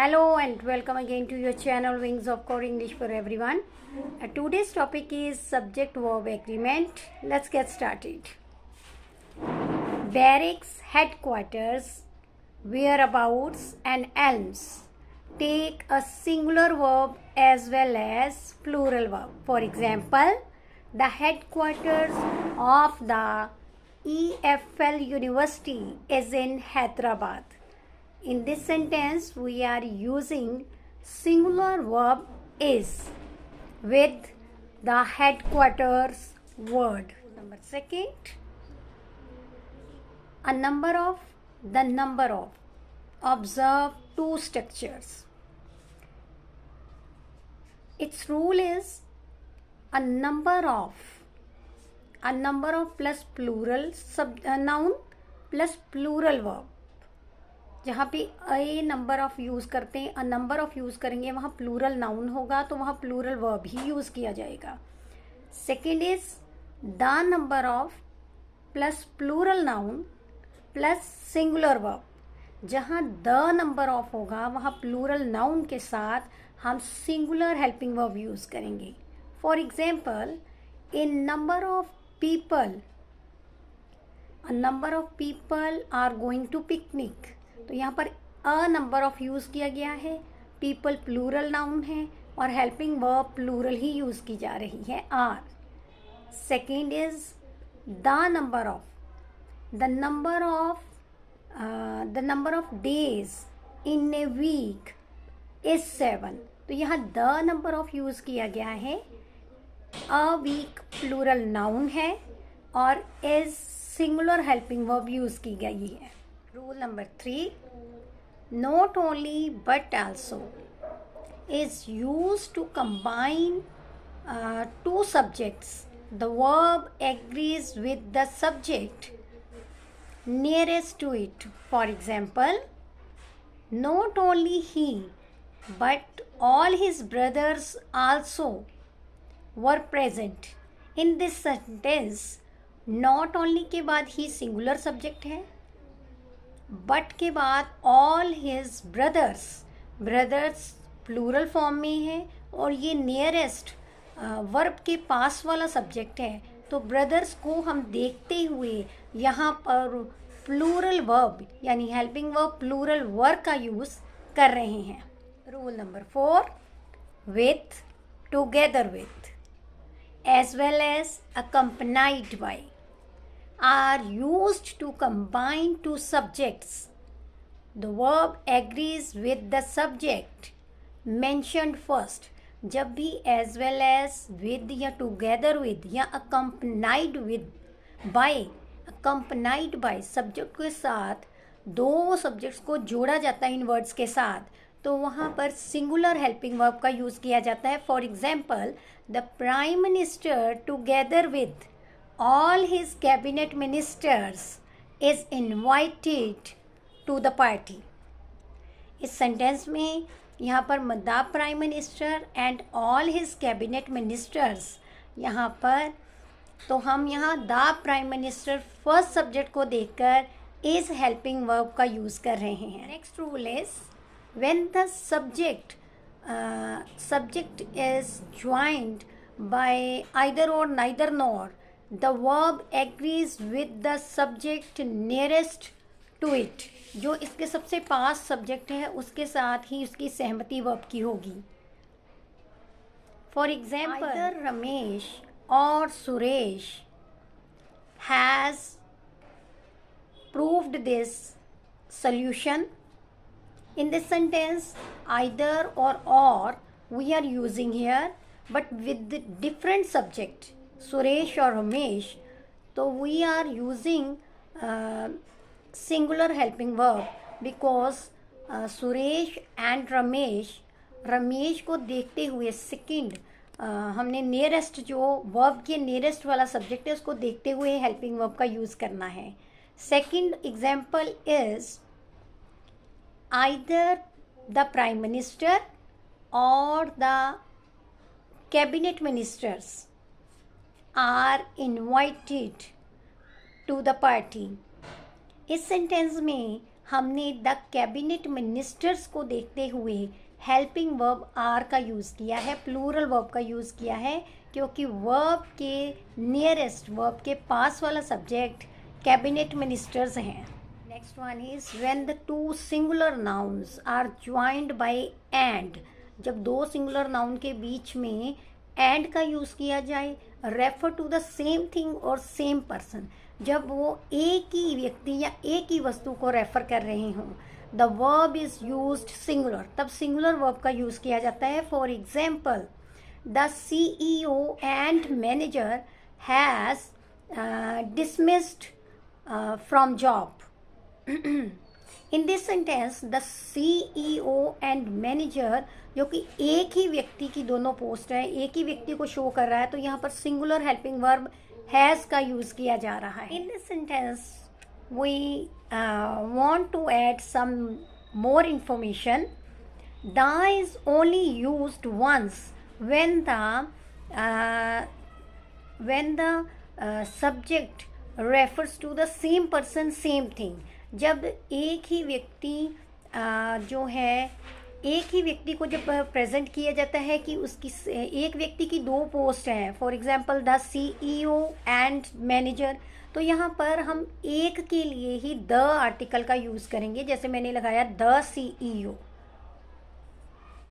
Hello and welcome again to your channel Wings of Core English for everyone. Today's topic is subject verb agreement. Let's get started. Barracks, headquarters, whereabouts and elms take a singular verb as well as plural verb. For example, the headquarters of the EFL University is in Hyderabad. In this sentence, we are using singular verb is with the headquarters word. Number second, the number of. Observe two structures. Its rule is a number of plus plural noun plus plural verb. जहाँ पे ए number of use करते हैं, अ number of use करेंगे, वहाँ plural noun होगा तो वहाँ plural verb ही use किया जाएगा. Second is the number of plus plural noun plus singular verb. जहाँ द नंबर ऑफ होगा वहाँ प्लूरल नाउन के साथ हम सिंगुलर हेल्पिंग वर्ब यूज़ करेंगे. For example, in number of people, a number of people are going to picnic. तो यहाँ पर अ नंबर ऑफ यूज़ किया गया है, पीपल प्लूरल नाउन है और हेल्पिंग वर्ब प्लूरल ही यूज़ की जा रही है, are. Second is the number of days in a week is 7. तो यहाँ द नंबर ऑफ यूज़ किया गया है, अ वीक प्लूरल नाउन है और is singular helping verb use की गई है. Rule number 3, not only but also is used to combine two subjects. The verb agrees with the subject nearest to it. For example, not only he but all his brothers also were present. In this sentence, not only के बाद ही singular subject है, but के बाद all his brothers plural form में है और ये नियरेस्ट वर्ब के पास वाला सब्जेक्ट है. तो ब्रदर्स को हम देखते हुए यहाँ पर प्लूरल वर्ब यानी हेल्पिंग वर्ब प्लूरल वर्ब का यूज़ कर रहे हैं. Rule number 4, with, together with as well as accompanied by are used to combine two subjects. The verb agrees with the subject mentioned first. जब भी as well as with या together with या accompanied by subject के साथ दो subjects को जोड़ा जाता है इन words के साथ, तो वहाँ पर singular helping verb का यूज़ किया जाता है. For example, the Prime Minister together with all his cabinet ministers is invited to the party. इस सेंटेंस में यहाँ पर the prime minister and all his cabinet ministers, यहाँ पर तो हम यहाँ the prime minister first subject को देखकर इस हेल्पिंग वर्ब का यूज़ कर रहे हैं. Next rule is when the subject is joined by either or neither nor, the verb agrees with the subject nearest to it. जो इसके सबसे पास सब्जेक्ट है उसके साथ ही उसकी सहमति वर्ब की होगी. फॉर एग्जाम्पल, either रमेश और Suresh has proved this solution. In this sentence, either or we are using here, but with the different subject. Suresh और रमेश, तो we are using singular helping verb because Suresh and Ramesh को देखते हुए सेकंड हमने nearest जो verb के nearest वाला सब्जेक्ट है उसको देखते हुए हेल्पिंग वर्ब का यूज़ करना है. Second example is either the prime minister or the cabinet ministers are invited to the party. इस सेंटेंस में हमने द कैबिनेट मिनिस्टर्स को देखते हुए हेल्पिंग वर्ब आर का यूज़ किया है, प्लूरल वर्ब का यूज़ किया है, क्योंकि वर्ब के नियरेस्ट, वर्ब के पास वाला सब्जेक्ट कैबिनेट मिनिस्टर्स हैं। Next one is when the two singular nouns are joined by and. जब दो सिंगुलर नाउन के बीच में एंड का यूज़ किया जाए, refer to the same thing और सेम पर्सन, जब वो एक ही व्यक्ति या एक ही वस्तु को रेफर कर रहे हों, the verb is used singular, तब सिंगुलर वर्ब का यूज़ किया जाता है। For example, the CEO and manager has dismissed from job. In this sentence, the CEO and manager, जो कि एक ही व्यक्ति की दोनों पोस्ट है, एक ही व्यक्ति को शो कर रहा है, तो यहाँ पर सिंगुलर हेल्पिंग वर्ब हैज़ का यूज़ किया जा रहा है। In this sentence we want to add some more information. Da is only used once when the subject refers to the same person, same thing. जब एक ही व्यक्ति जो है, एक ही व्यक्ति को जब प्रेजेंट किया जाता है कि उसकी एक व्यक्ति की दो पोस्ट हैं, for example the CEO and manager, तो यहाँ पर हम एक के लिए ही द आर्टिकल का यूज़ करेंगे। जैसे मैंने लगाया द CEO।